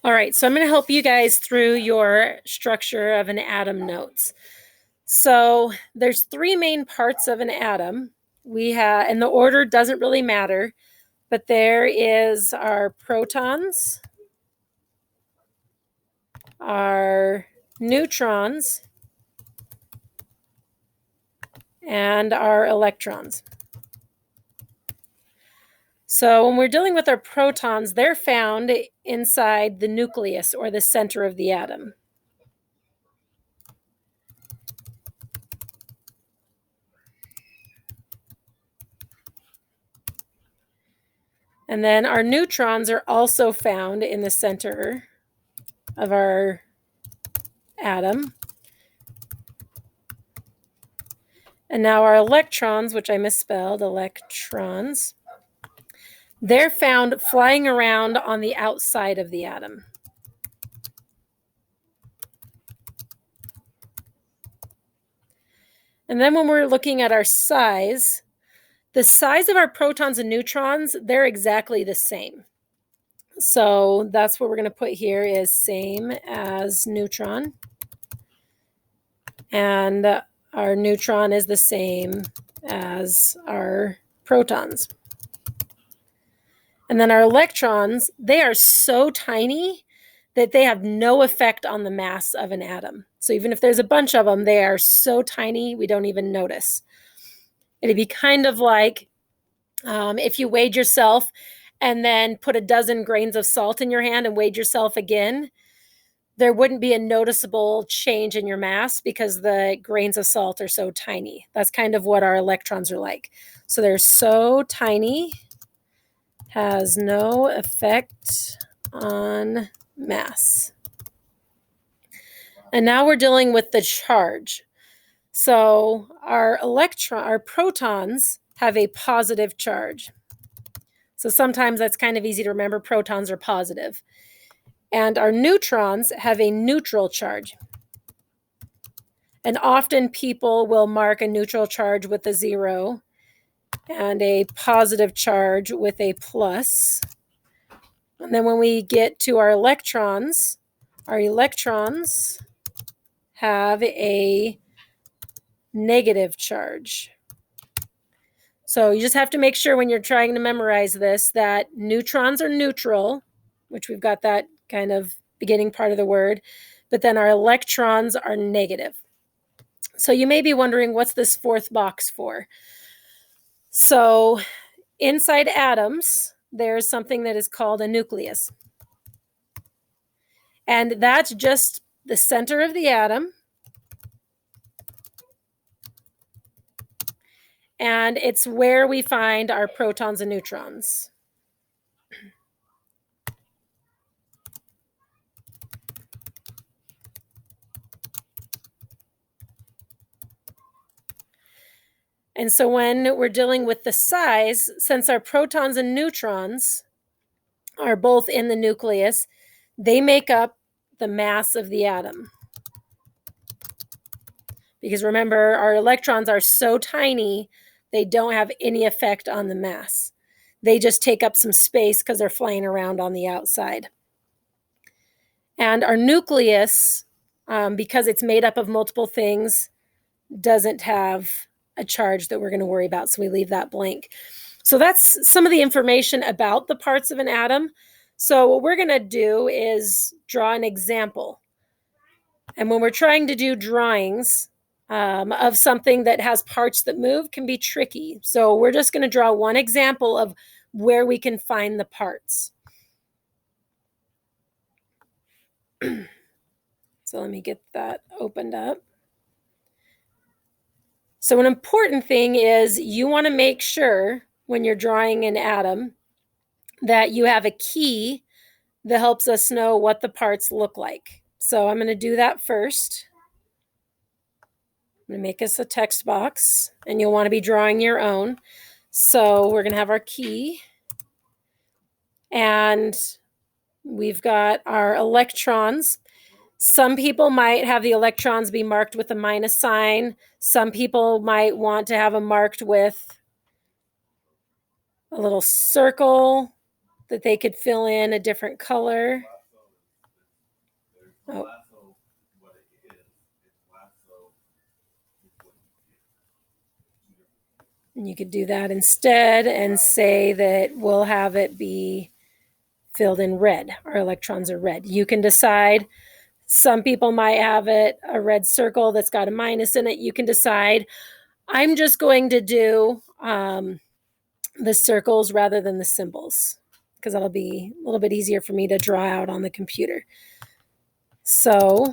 All right, so I'm going to help you guys through your structure of an atom notes. So there's three main parts of an atom. We have, and the order doesn't really matter, but there is our protons, our neutrons, and our electrons. So when we're dealing with our protons, they're found inside the nucleus or the center of the atom. And then our neutrons are also found in the center of our atom. And now our electrons, which I misspelled, electrons, they're found flying around on the outside of the atom. And then when we're looking at our size, the size of our protons and neutrons, they're exactly the same. So that's what we're going to put here is same as neutron. And our neutron is the same as our protons. And then our electrons, they are so tiny that they have no effect on the mass of an atom. So even if there's a bunch of them, they are so tiny we don't even notice. It'd be kind of like if you weighed yourself and then put a dozen grains of salt in your hand and weighed yourself again, there wouldn't be a noticeable change in your mass because the grains of salt are so tiny. That's kind of what our electrons are like. So they're so tiny, has no effect on mass. And now we're dealing with the charge. So our protons have a positive charge. So sometimes that's kind of easy to remember. Protons are positive. And our neutrons have a neutral charge. And often people will mark a neutral charge with a 0 and a positive charge with a plus. And then when we get to our electrons have a negative charge. So you just have to make sure when you're trying to memorize this that neutrons are neutral, which we've got that kind of beginning part of the word, but then our electrons are negative. So you may be wondering, what's this fourth box for? So inside atoms, there's something that is called a nucleus. And that's just the center of the atom. And it's where we find our protons and neutrons. And so when we're dealing with the size, since our protons and neutrons are both in the nucleus, they make up the mass of the atom. Because remember, our electrons are so tiny, they don't have any effect on the mass. They just take up some space because they're flying around on the outside. And our nucleus, because it's made up of multiple things, doesn't have a charge that we're going to worry about. So we leave that blank. So that's some of the information about the parts of an atom. So what we're going to do is draw an example. And when we're trying to do drawings of something that has parts that move, can be tricky. So we're just going to draw one example of where we can find the parts. So let me get that opened up. So an important thing is you want to make sure when you're drawing an atom that you have a key that helps us know what the parts look like. So I'm going to do that first. I'm going to make us a text box, and you'll want to be drawing your own. So we're going to have our key, and we've got our electrons. Some people might have the electrons be marked with a minus sign. Some people might want to have them marked with a little circle that they could fill in a different color. Oh. And you could do that instead and say that we'll have it be filled in red. Our electrons are red. You can decide. Some people might have it a red circle that's got a minus in it. You can decide. I'm just going to do the circles rather than the symbols because that'll be a little bit easier for me to draw out on the computer. So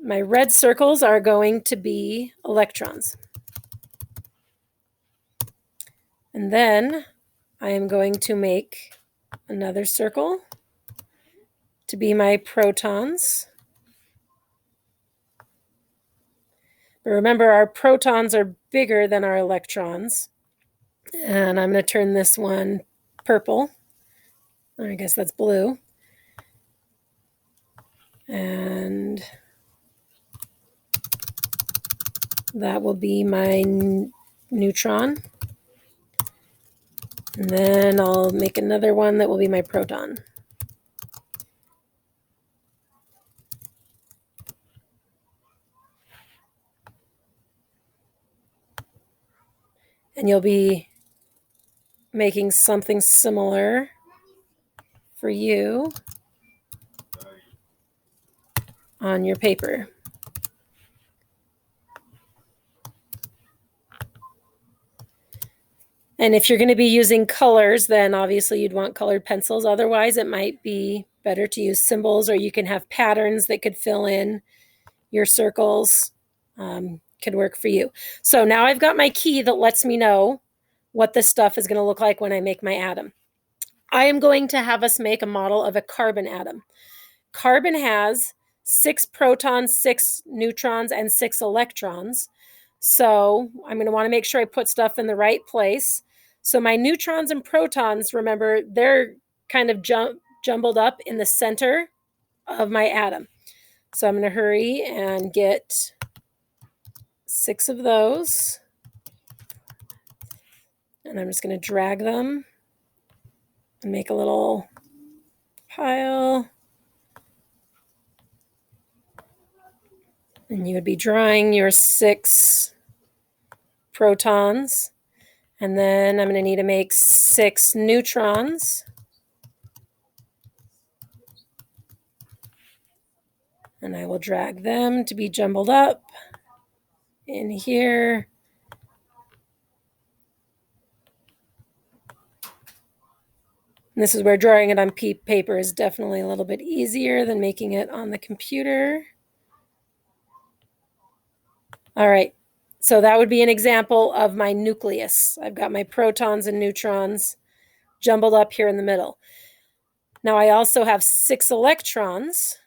my red circles are going to be electrons. And then I am going to make another circle to be my protons. But remember, our protons are bigger than our electrons. And I'm going to turn this one purple. Or I guess that's blue. And that will be my neutron. And then I'll make another one that will be my proton. And you'll be making something similar for you on your paper. And if you're going to be using colors, then obviously you'd want colored pencils. Otherwise, it might be better to use symbols, or you can have patterns that could fill in your circles. Could work for you. So now I've got my key that lets me know what this stuff is going to look like when I make my atom. I am going to have us make a model of a carbon atom. Carbon has 6 protons, 6 neutrons, and 6 electrons. So I'm going to want to make sure I put stuff in the right place. So my neutrons and protons, remember, they're kind of jumbled up in the center of my atom. So I'm going to hurry and get 6 of those. And I'm just going to drag them and make a little pile. And you would be drawing your 6 protons. And then I'm going to need to make 6 neutrons. And I will drag them to be jumbled up in here. And this is where drawing it on paper is definitely a little bit easier than making it on the computer. All right, so that would be an example of my nucleus. I've got my protons and neutrons jumbled up here in the middle. Now I also have 6 electrons,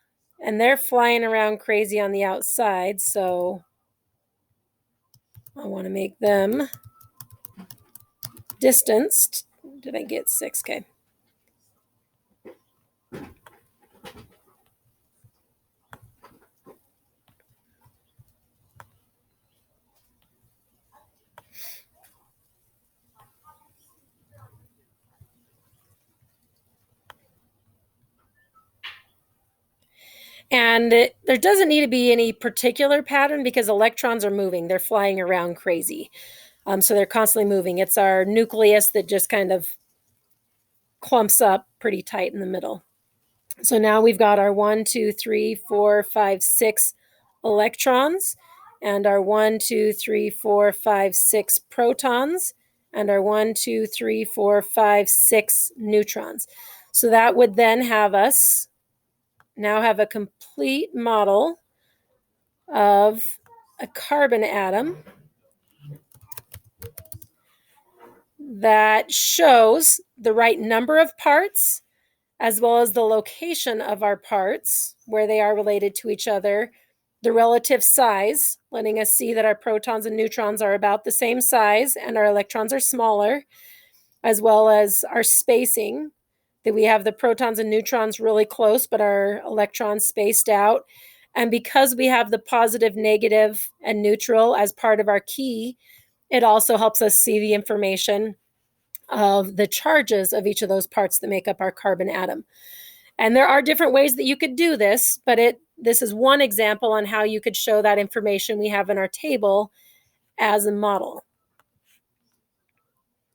and they're flying around crazy on the outside, so I want to make them distanced. Did I get 6? Okay. And there doesn't need to be any particular pattern because electrons are moving. They're flying around crazy. So they're constantly moving. It's our nucleus that just kind of clumps up pretty tight in the middle. So now we've got our 1, 2, 3, 4, 5, 6 electrons, and our 1, 2, 3, 4, 5, 6 protons, and our 1, 2, 3, 4, 5, 6 neutrons. So that would then have us now have a complete model of a carbon atom that shows the right number of parts as well as the location of our parts, where they are related to each other, the relative size, letting us see that our protons and neutrons are about the same size and our electrons are smaller, as well as our spacing, that we have the protons and neutrons really close, but our electrons spaced out. And because we have the positive, negative, and neutral as part of our key, it also helps us see the information of the charges of each of those parts that make up our carbon atom. And there are different ways that you could do this, but this is one example on how you could show that information we have in our table as a model.